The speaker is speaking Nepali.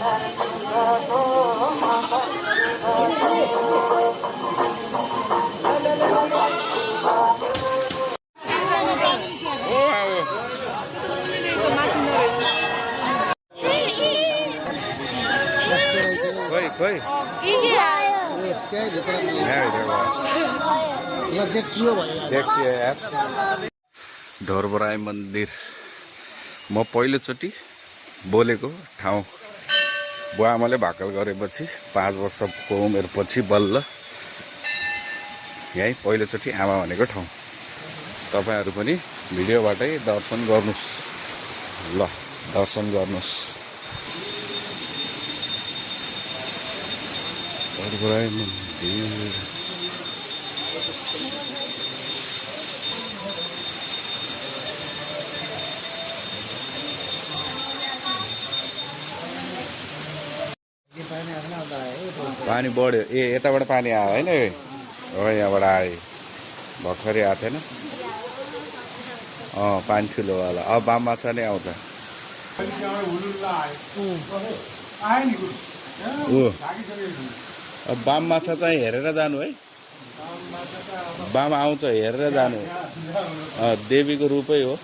खोइ खोइ देखियो यार ढोरबराई मन्दिर म पहिलोचोटि बोलेको ठाउँ बुवा आमाले भाकल गरेपछि 5 वर्षको उमेरपछि बल्ल यही पहिलोचोटि आमा भनेको ठाउँ तपाईहरु पनि भिडियोबाटै दर्शन गर्नुस् ल दर्शन गर्नुस् ढोरबराई मन्दिर पानी बढ्यो ए यताबाट पानी आयो हैन हो यहाँबाट आयो भर्खरै आएको थिएन पानी ठुलो वाला अब बाम माछा नै आउँछ अब बाम माछा चाहिँ हेरेर जानु है बाम आउँछ हेरेर जानु देवीको रूपै हो